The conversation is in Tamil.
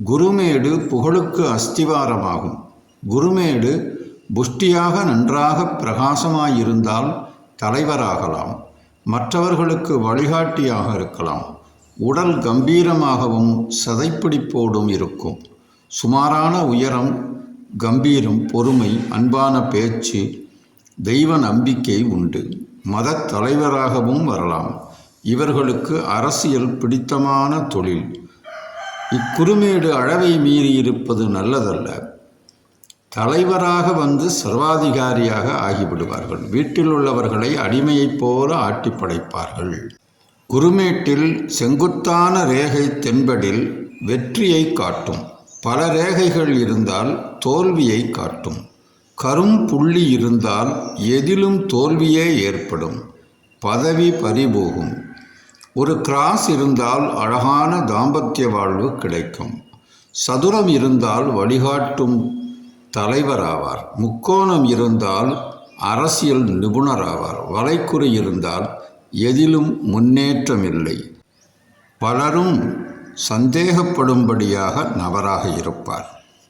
குருமேடு புகழுக்கு அஸ்திவாரமாகும். குருமேடு புஷ்டியாக நன்றாக பிரகாசமாயிருந்தால் தலைவராகலாம். மற்றவர்களுக்கு வழிகாட்டியாக இருக்கலாம். உடல் கம்பீரமாகவும் சதைப்பிடிப்போடும் இருக்கும். சுமாரான உயரம், கம்பீரம், பொறுமை, அன்பான பேச்சு, தெய்வ நம்பிக்கை உண்டு. மதத் தலைவராகவும் வரலாம். இவர்களுக்கு அரசியல் பிடித்தமான தொழில். இக்குறுமேடு அளவை மீறி இருப்பது நல்லதல்ல. தலைவராக வந்து சர்வாதிகாரியாக ஆகிவிடுவார்கள். வீட்டில் உள்ளவர்களை அடிமையைப் போல ஆட்டி படைப்பார்கள். குருமேட்டில் செங்குத்தான ரேகை தென்படில் வெற்றியை காட்டும். பல ரேகைகள் இருந்தால் தோல்வியை காட்டும். கரும் புள்ளி இருந்தால் எதிலும் தோல்வியே ஏற்படும். பதவி பறிபோகும். ஒரு கிராஸ் இருந்தால் அழகான தாம்பத்திய வாழ்வு கிடைக்கும். சதுரம் இருந்தால் வழிகாட்டும் தலைவராவார். முக்கோணம் இருந்தால் அரசியல் நிபுணராவார். வளைக்குறி இருந்தால் எதிலும் முன்னேற்றமில்லை. பலரும் சந்தேகப்படும்படியாக நபராக இருப்பார்.